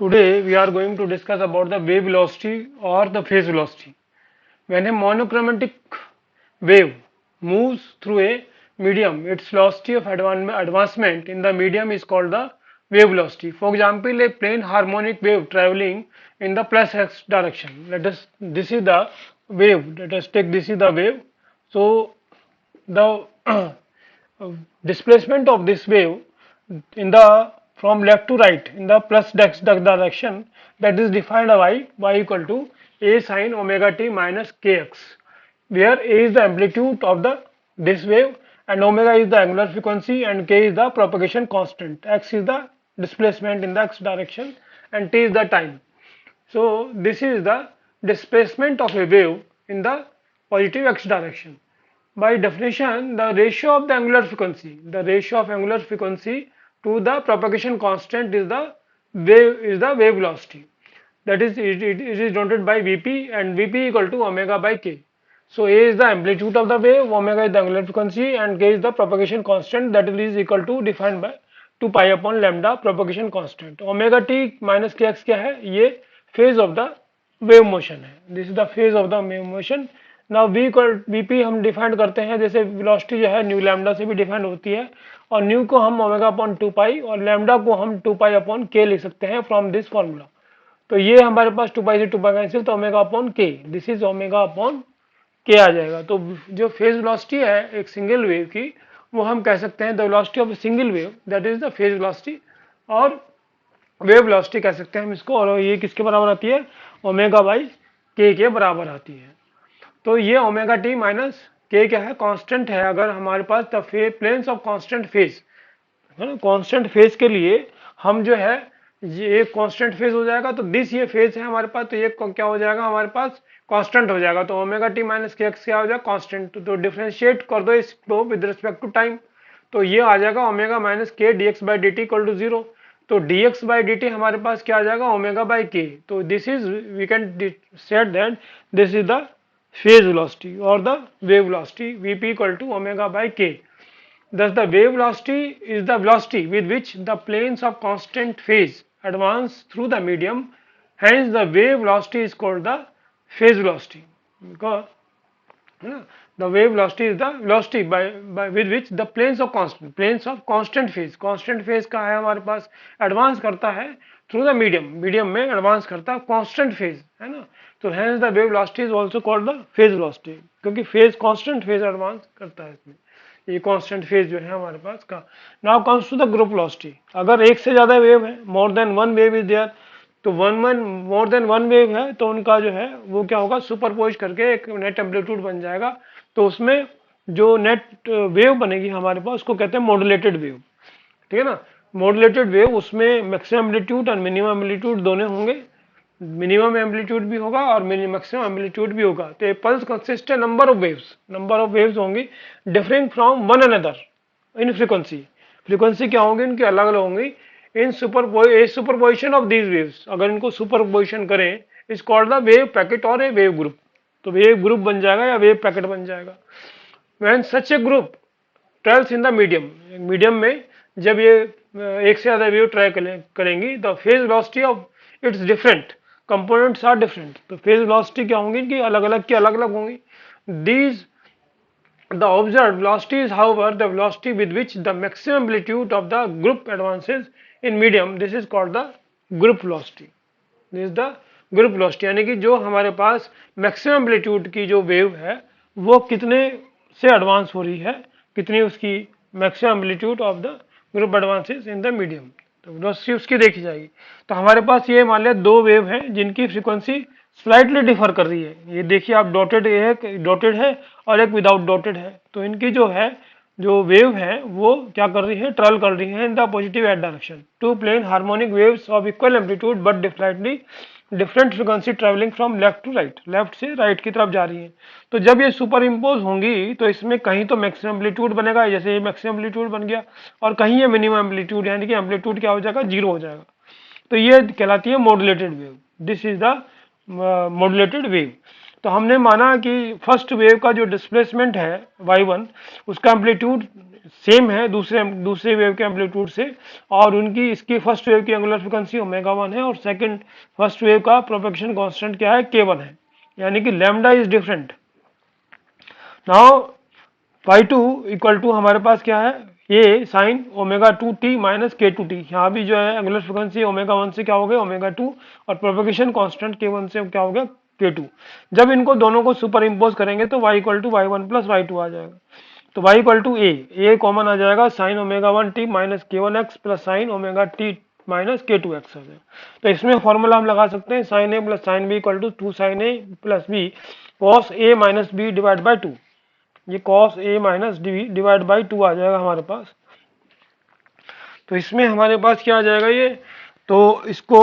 Today we are going to discuss about the wave velocity or the phase velocity. When a monochromatic wave moves through a medium, its velocity of advancement in the medium is called the wave velocity. For example, a plane harmonic wave traveling in the plus x direction. This is the wave. Let us take this is the wave. So the displacement of this wave in the from left to right in the plus x direction, that is defined by y equal to a sine omega t minus kx, where a is the amplitude of the this wave and omega is the angular frequency and k is the propagation constant, x is the displacement in the x direction and t is the time. So this is the displacement of a wave in the positive x direction. By definition, the ratio of angular frequency to the propagation constant is the wave velocity. That is, it is denoted by Vp, and Vp equal to omega by k. So A is the amplitude of the wave, omega is the angular frequency, and k is the propagation constant, that is equal to defined by 2 pi upon lambda propagation constant. Omega t minus kx क्या है? ये phase of the wave motion है. This is the phase of the wave motion. Now Vp हम define करते हैं, जैसे velocity जो है न्यू लैम्डा से भी डिफाइन होती है, और न्यू को हम ओमेगा अपॉन 2 पाई और लैम्डा को हम 2 पाई अपॉन के लिख सकते हैं फ्रॉम दिस फॉर्मूला. तो ये हमारे पास 2 पाई से 2 पाई कैंसिल, तो ओमेगा अपॉन के, दिस इज ओमेगा अपॉन के आ जाएगा. तो जो फेज वेलोसिटी है एक सिंगल वेव की, वो हम कह सकते हैं the velocity of single wave, that is the phase velocity, और वेव वेलोसिटी कह सकते हैं हम इसको. और ये किसके बराबर आती है? ओमेगा बाई के बराबर आती है. तो ये ओमेगा टी माइनस के क्या है? कांस्टेंट है. अगर हमारे पास the planes of constant phase है ना, कांस्टेंट फेज के लिए हम जो है ये कांस्टेंट फेज हो जाएगा, तो दिस ये फेज है हमारे पास, तो ये क्या हो जाएगा हमारे पास? कांस्टेंट हो जाएगा. तो ओमेगा टी माइनस के एक्स क्या हो जाएगा? कांस्टेंट. तो डिफरेंशिएट कर दो इसको विद रिस्पेक्ट टू टाइम, तो ये आ जाएगा omega minus k d x by d t equal to 0. तो dx by dt हमारे पास क्या आ जाएगा? Omega by k. तो this is we can set that this is the phase velocity or the wave velocity, Vp equal to omega by k. Thus the wave velocity is the velocity with which the planes of constant phase advance through the medium. Hence the wave velocity is called the phase velocity, because the wave velocity is the velocity by with which the planes of constant phase का है हमारे पास, advance करता है through the medium में advance करता है constant phase, है ना. तो hence the wave velocity is also called the phase velocity, क्योंकि फेज कांस्टेंट फेज एडवांस करता है इसमें, ये कांस्टेंट फेज जो है हमारे पास का. Now comes to the group velocity. अगर एक से ज्यादा वेव है, more than one wave is there, तो मोर देन वन वेव है, तो उनका जो है वो क्या होगा? सुपरपोज करके एक नेट एम्पलीट्यूड बन जाएगा. तो उसमें जो नेट वेव बनेगी हमारे पास, उसको कहते हैं मॉड्यूलेटेड वेव. ठीक है ना. मॉड्यूलेटेड वेव, उसमें मैक्सिमम एम्पलीट्यूड और मिनिमम एम्पलीट्यूड दोनों होंगे. मिनिमम एम्पलीट्यूड भी होगा और मैक्सिमम एम्पलीट्यूड भी होगा. तो a pulse consist number of waves होंगी differing from one another in frequency क्या होंगी? इनकी अलग अलग होंगी. In superposition of these waves, अगर इनको सुपरपोजिशन करें, is called the wave packet और ए वेव ग्रुप. तो वेव ग्रुप बन जाएगा या वेव पैकेट बन जाएगा. When such a group travels in the medium में जब ये एक से ज्यादा वेव ट्रैवल करेंगी, the phase velocity of its different components are different. तो फेज वेलोसिटी क्या होंगी? कि अलग अलग होंगी. These the observed velocity is however the velocity with which the maximum amplitude of the group advances in medium. This is called the group velocity. This is the group velocity, यानी कि जो हमारे पास मैक्सिमम एम्पलीट्यूड की जो wave है वो कितने से एडवांस हो रही है, कितनी उसकी maximum amplitude of the group advances in the medium, तो वेलोसिटी उसकी देखी जाएगी. तो हमारे पास ये मान लिया दो वेव हैं जिनकी फ्रीक्वेंसी स्लाइटली डिफर कर रही है. ये देखिए आप डॉटेड है और एक विदाउट डॉटेड है. तो इनकी जो वेव है वो क्या कर रही है? ट्रेवल कर रही है इन द पॉजिटिव एट direction. Two plane harmonic waves of equal amplitude but slightly different frequency travelling from left to right, left से राइट की तरफ जा रही है. तो जब ये सुपर इम्पोज होंगी तो इसमें कहीं तो मैक्सिमम एम्पलीट्यूड बनेगा, जैसे ये मैक्सिमम एम्पलीट्यूड बन गया, और कहीं ये मिनिमम एम्पलीट्यूड, यानी कि एम्पलीट्यूड क्या हो जाएगा? 0 हो जाएगा. तो ये कहलाती है modulated wave. This is the modulated wave. तो हमने माना कि फर्स्ट वेव का जो डिस्प्लेसमेंट है y1, उसका एम्पलीट्यूड सेम है दूसरे वेव के एम्पलीट्यूड से, और उनकी इसकी फर्स्ट वेव की एंगुलर फ्रिक्वेंसी ओमेगा 1 है और सेकंड फर्स्ट वेव का प्रोपगेशन कांस्टेंट क्या है, k1 है, यानी कि lambda is different. Now phi two equal to हमारे पास क्या है, ए sine omega 2t minus k2t। यहाँ भी जो है एंगुलर फ्रिक्वेंसी ओमेगा 1 से क्या हो गया, ओमेगा 2, और प्रोपगेशन कांस्टेंट k1 से क्या हो गया, k2। जब इनको दोनों को सुपर इम्पोज करेंगे तो y equal to y1 plus y2 आ जाएगा। तो y equal to a common आ जाएगा, sine omega 1t minus k1x plus sine omega t minus k2x आ जाएगा। तो इसमें फॉर्मूला हम लगा सकते हैं, sine A plus sine B equal to 2 sine A plus B cos A minus B divide by 2। ये cos A minus D divide by 2 आ जाएगा हमारे पास। तो इसमें हमारे पास क्या आ जाएगा ये, तो इसको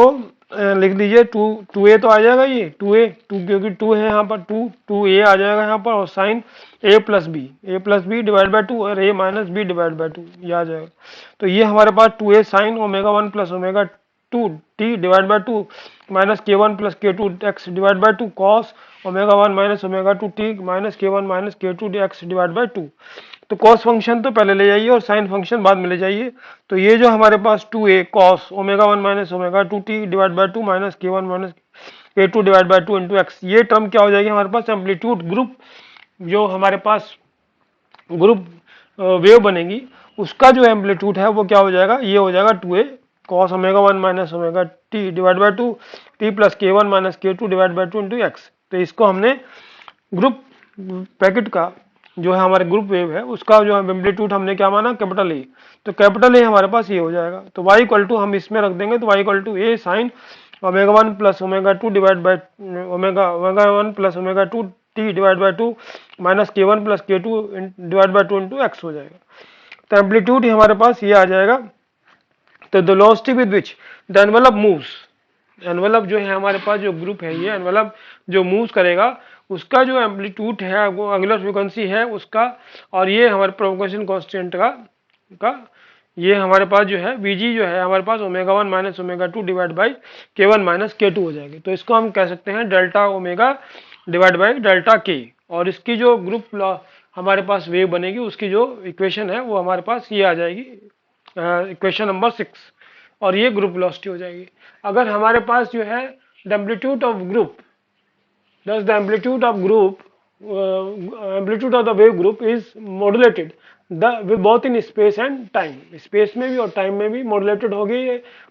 लिख दीजिए, टू ए तो आ जाएगा, ये टू क्योंकि 2 है यहाँ पर, टू ए आ जाएगा यहाँ पर, और sine A plus b divide by 2 और a minus B divide by 2 ये आ जाएगा। तो ये हमारे पास 2a sine omega 1 plus omega 2 t divide by 2 minus k1 plus k2 x divide by 2 cos omega 1 minus omega 2 t minus k1 minus k2 x divide by 2। तो cos function तो पहले ले जाइए और साइन फंक्शन बाद में ले जाइए। तो ये जो हमारे पास 2a cos omega 1 minus omega 2 t divide by 2 minus k1 minus k2 divide by 2 into x, ये टर्म क्या हो जाएगी हमारे पास, एम्पलीट्यूड ग्रुप जो हमारे पास ग्रुप वेव बनेगी उसका जो एम्पलीट्यूड है वो क्या हो जाएगा, ये हो जाएगा 2a cos omega 1 minus omega T divide by 2 T plus k1 minus k2 divide by 2 into x. तो इसको हमने ग्रुप पैकेट का जो है हमारे ग्रुप वेव है उसका जो एम्पलीट्यूड हमने क्या माना, कैपिटल ए। तो कैपिटल ए हमारे पास ये हो जाएगा। तो y इक्वल टू हम इसमें रख देंगे, तो y equal to a sine omega 1 plus omega 2 divide by omega 1 plus omega 2 t divide by 2 minus k1 plus k2 divide by 2 into x हो जाएगा। तो एम्पलीट्यूड हमारे पास ये आ जाएगा। तो the velocity with which the envelope moves, envelope जो है हमारे पास जो ग्रुप है, ये एनवेलप जो मूव्स करेगा उसका जो एम्पलीट्यूड है वो एंगुलर फ्रीक्वेंसी है उसका, और ये हमारे प्रोपगेशन कांस्टेंट का ये हमारे पास जो है Vg जो है हमारे पास omega 1 minus omega 2 divide by k1 minus k2 हो जाएगी। तो इसको हम कह सकते हैं delta omega divide by delta k, और इसकी जो ग्रुप हमारे पास वेव बनेगी उसकी जो इक्वेशन है वो हमारे पास ये आ जाएगी, इक्वेशन नंबर 6, और ये ग्रुप वेलोसिटी हो जाएगी। अगर हमारे पास जो है the amplitude of group, thus the amplitude of group amplitude of the wave group is modulated with both in space and time, space में भी और टाइम में भी मॉड्यूलेटेड होगी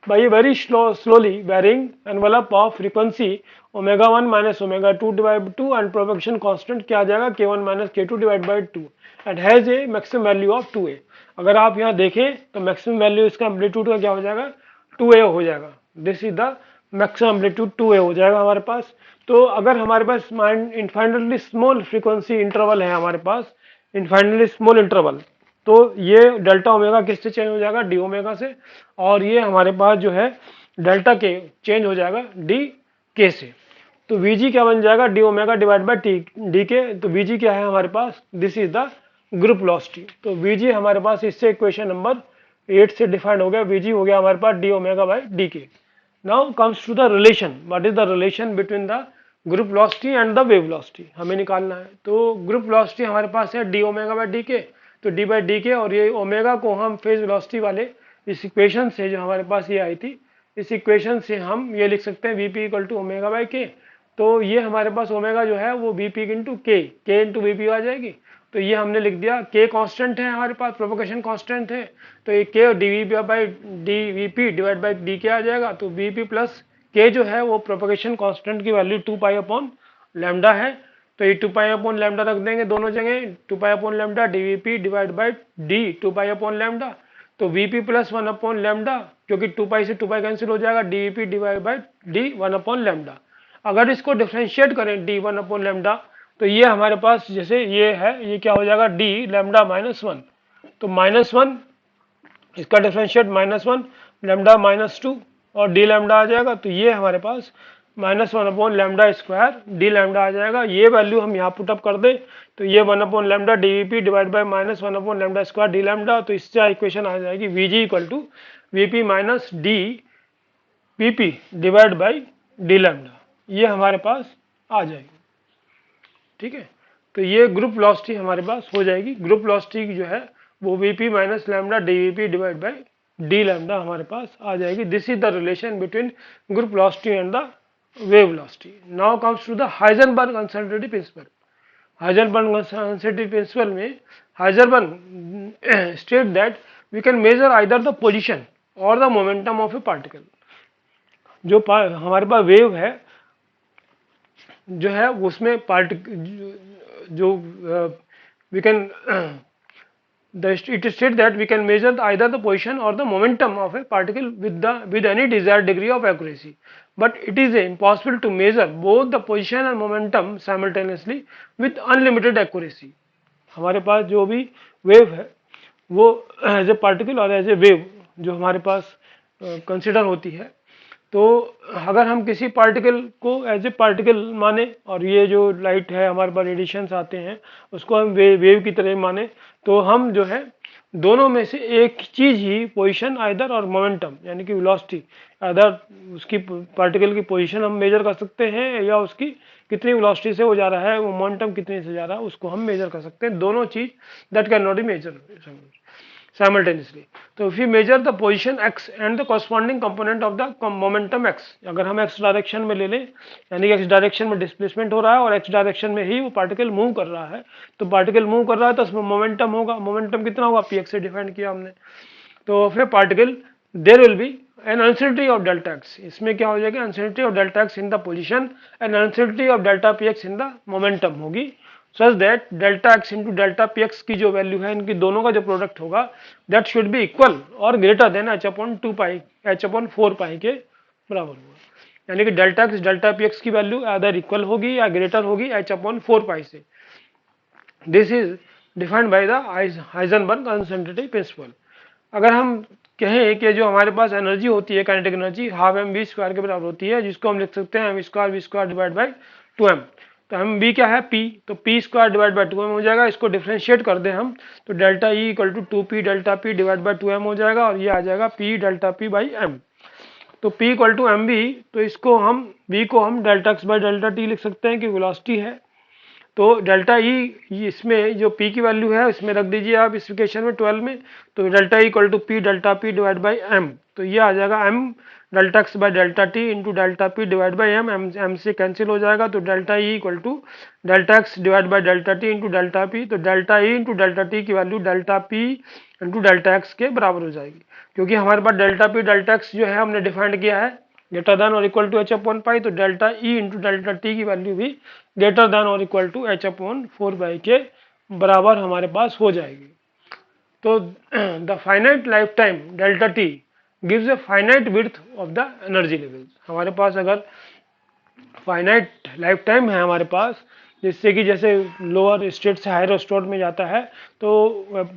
by a very slowly varying envelope of frequency omega 1 minus omega 2 divide 2 and propagation constant क्या आ जाएगा, k1 minus k2 divide by 2 and has a maximum value of 2a। अगर आप यहाँ देखें तो मैक्सिमम वैल्यू इसका एम्पलीट्यूड का क्या हो जाएगा, 2a हो जाएगा। This is the maximum amplitude 2a हो जाएगा हमारे पास। तो अगर हमारे पास इनफाइनाइटली स्मॉल फ्रीक्वेंसी इंटरवल है हमारे पास, इनफाइनाइटली स्मॉल इंटरवल, तो ये डेल्टा ओमेगा किससे चेंज हो जाएगा, डी ओमेगा से, और ये हमारे पास जो है डेल्टा के चेंज हो जाएगा डी के से। तो Vg क्या बन जाएगा, D omega divide by T D K. तो Vg क्या है हमारे पास, this is the group velocity. तो Vg हमारे पास इससे इक्वेशन नंबर 8 से डिफाइंड हो गया, Vg हो गया हमारे पास d omega by d k. Now comes to the relation, what is the relation between the group velocity and the wave velocity हमें निकालना है। तो ग्रुप वेलोसिटी हमारे पास है D omega by d K, तो डी बाई डी के, और ये ओमेगा को हम फेज वेलोसिटी वाले इस इक्वेशन से जो हमारे पास ये आई थी, इस इक्वेशन से हम ये लिख सकते हैं v p equal to omega by k. तो ये हमारे पास ओमेगा जो है वो v p into k into v p आ जाएगी। तो ये हमने लिख दिया, के कांस्टेंट है हमारे पास, प्रोपगेशन कांस्टेंट है, तो ये के DVP by DVP divide by d के आ जाएगा। तो वीपी प्लस के जो है वो प्रोपगेशन कांस्टेंट की वैल्यू 2 पाई अपॉन लैम्डा है। तो ये 2 पाई अपॉन लैम्डा रख देंगे दोनों जगह, 2 pi upon lambda DVP divide by D 2 pi upon lambda. तो वीपी प्लस 1 अपॉन लैम्डा, क्योंकि 2 पाई से 2 पाई कैंसिल हो जाएगा, DVP divide by D 1 upon lambda. अगर इसको डिफरेंशिएट करें डी 1 अपॉन लैम्डा, तो ये हमारे पास जैसे ये है, ये क्या हो जाएगा, डी लैम्डा माइनस 1। तो माइनस 1 इसका डिफरेंशिएट माइनस 1 लैम्डा माइनस 2 और डी लैम्डा आ जाएगा। तो ये हमारे पास minus 1 upon lambda square D lambda आ जाएगा। ये वैल्यू हम यहाँ पुटअप कर दें तो ये 1 upon lambda DVP divide by minus 1 upon lambda square D lambda. तो इससे इक्वेशन आ जाएगी VG equal to VP minus D PP divide by D lambda, ये हमारे पास आ जाएगी। ठीक है, तो ये ग्रुप वेलोसिटी हमारे पास हो जाएगी। ग्रुप वेलोसिटी जो है वो Vp minus lambda dVp divide by D lambda हमारे पास आ जाएगी. This is the relation between group velocity and the wave velocity. Now comes to the Heisenberg uncertainty principle. Heisenberg uncertainty principle में Heisenberg state that we can measure either the position or the momentum of a particle. जो हमारे पास wave है जो है उसमें जो we can it is said that we can measure either the position or the momentum of a particle with any desired degree of accuracy, but it is impossible to measure both the position and momentum simultaneously with unlimited accuracy. हमारे पास जो भी wave है वो as a particle और as a wave जो हमारे पास consider होती है, तो अगर हम किसी पार्टिकल को एज ए पार्टिकल माने और ये जो लाइट है हमारे पास रेडिएशंस आते हैं उसको हम वेव की तरह माने, तो हम जो है दोनों में से एक चीज ही पोजीशन आइदर और मोमेंटम यानी कि वेलोसिटी आइदर उसकी पार्टिकल की पोजीशन हम मेजर कर सकते हैं या उसकी कितनी वेलोसिटी से वो जा रहा है, वो मोमेंटम कितने से जा रहा है उसको हम मेजर कर सकते हैं. दोनों चीज that can not be measure simultaneously. So if we measure the position x and the corresponding component of the momentum x, अगर हम x डायरेक्शन में ले लें यानी x डायरेक्शन में डिस्प्लेसमेंट हो रहा है और x डायरेक्शन में ही वो पार्टिकल मूव कर रहा है, तो पार्टिकल मूव कर रहा है तो उसमें मोमेंटम होगा. मोमेंटम कितना होगा, px से डिफाइन किया हमने. तो फिर particle there will be an uncertainty of delta X. इसमें क्या हो जाएगा, uncertainty of delta X in the position and uncertainty of delta P X in the momentum होगी. Such that delta X into delta P X की जो value है इनकी दोनों का जो प्रोडक्ट होगा दैट शुड बी इक्वल और ग्रेटर देन एच अपॉन 2 पाई एच अपॉन 4 पाई के बराबर होगा. यानी कि delta x delta P X की वैल्यू अदर इक्वल होगी या ग्रेटर होगी एच अपॉन 4 पाई से. This is defined by the Heisenberg uncertainty principle. अगर हम कहें कि जो हमारे पास एनर्जी होती है kinetic energy half m v square के बराबर होती है, जिसको हम लिख सकते हैं m square v square divide by 2m. तो हम v क्या है p, तो p square divide by 2m हो जाएगा. इसको डिफरेंशिएट कर दें हम तो delta e equal to 2p delta p divide by 2m हो जाएगा और ये आ जाएगा p delta p by m. तो p equal to m v, तो इसको हम v को हम delta x by delta t लिख सकते हैं कि वेलोसिटी है. तो डेल्टा ई इसमें जो p की वैल्यू है इसमें रख दीजिए आप इस इक्वेशन में 12 में, तो delta e equal to p delta p divide by m. तो ये आ जाएगा m delta x by delta t into delta p divide by m. m से कैंसिल हो जाएगा तो delta e equal to delta x divide by delta t into delta p. तो delta ई into delta t की value delta p into delta x के बराबर हो जाएगी, क्योंकि हमारे पास डेल्टा p डेल्टा x जो है हमने डिफाइंड किया है ग्रेटर देन और equal to H upon pi. तो डेल्टा ई इंटू डेल्टा टी की वैल्यू भी ग्रेटर देन और equal to H upon 4 pi के बराबर हमारे पास हो जाएगी. तो the finite lifetime delta T gives a finite width of the energy level. हमारे पास अगर फाइनाइट लाइफ टाइम है हमारे पास, जिससे कि जैसे लोअर स्टेट से हायर स्टेट में जाता है तो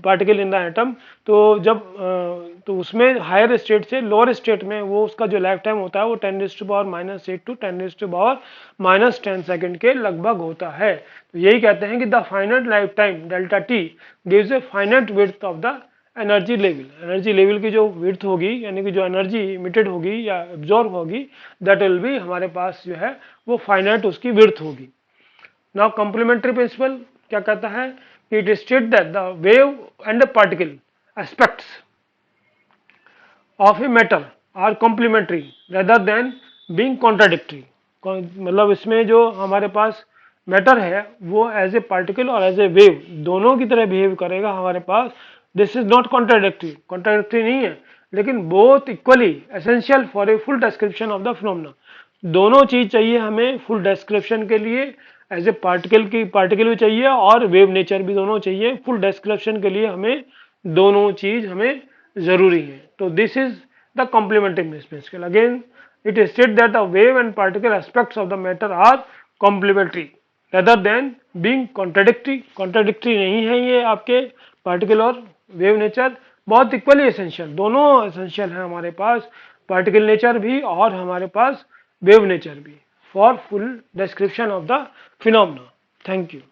पार्टिकल इन द एटम, तो जब तो उसमें हायर स्टेट से लोअर स्टेट में वो उसका जो लाइफ टाइम होता है वो 10⁻⁻8 टू 10⁻⁻10 सेकंड के लगभग होता है. तो यही कहते हैं कि the finite lifetime delta T gives a finite width of the energy level. Energy level की जो विड्थ होगी यानी कि जो एनर्जी इमिटेड होगी या एब्जॉर्ब होगी दैट विल बी हमारे पास जो है वो फाइनाइट उसकी विड्थ होगी. Now complementary principle क्या कहता है कि it states that the wave and the particle aspects of a matter are complementary rather than being contradictory. मतलब इसमें जो हमारे पास मैटर है वो एज ए पार्टिकल और एज ए वेव दोनों की तरह बिहेव करेगा हमारे पास. This is not contradictory, contradictory नहीं है, लेकिन both equally essential for a full description of the phenomena. दोनों चीज चाहिए हमें फुल डिस्क्रिप्शन के लिए, एज ए पार्टिकल भी चाहिए और वेव नेचर भी दोनों चाहिए. फुल डिस्क्रिप्शन के लिए हमें दोनों चीज हमें जरूरी है. तो this is the complementary principle. Again it is state that the wave and particle aspects of the matter are complementary rather than being contradictory. Contradictory नहीं है ये आपके पार्टिकल और वेव नेचर, बहुत इक्वली एसेंशियल, दोनों एसेंशियल है हमारे पास, पार्टिकल नेचर भी और हमारे पास वेव नेचर भी, for full description of the phenomena. Thank you.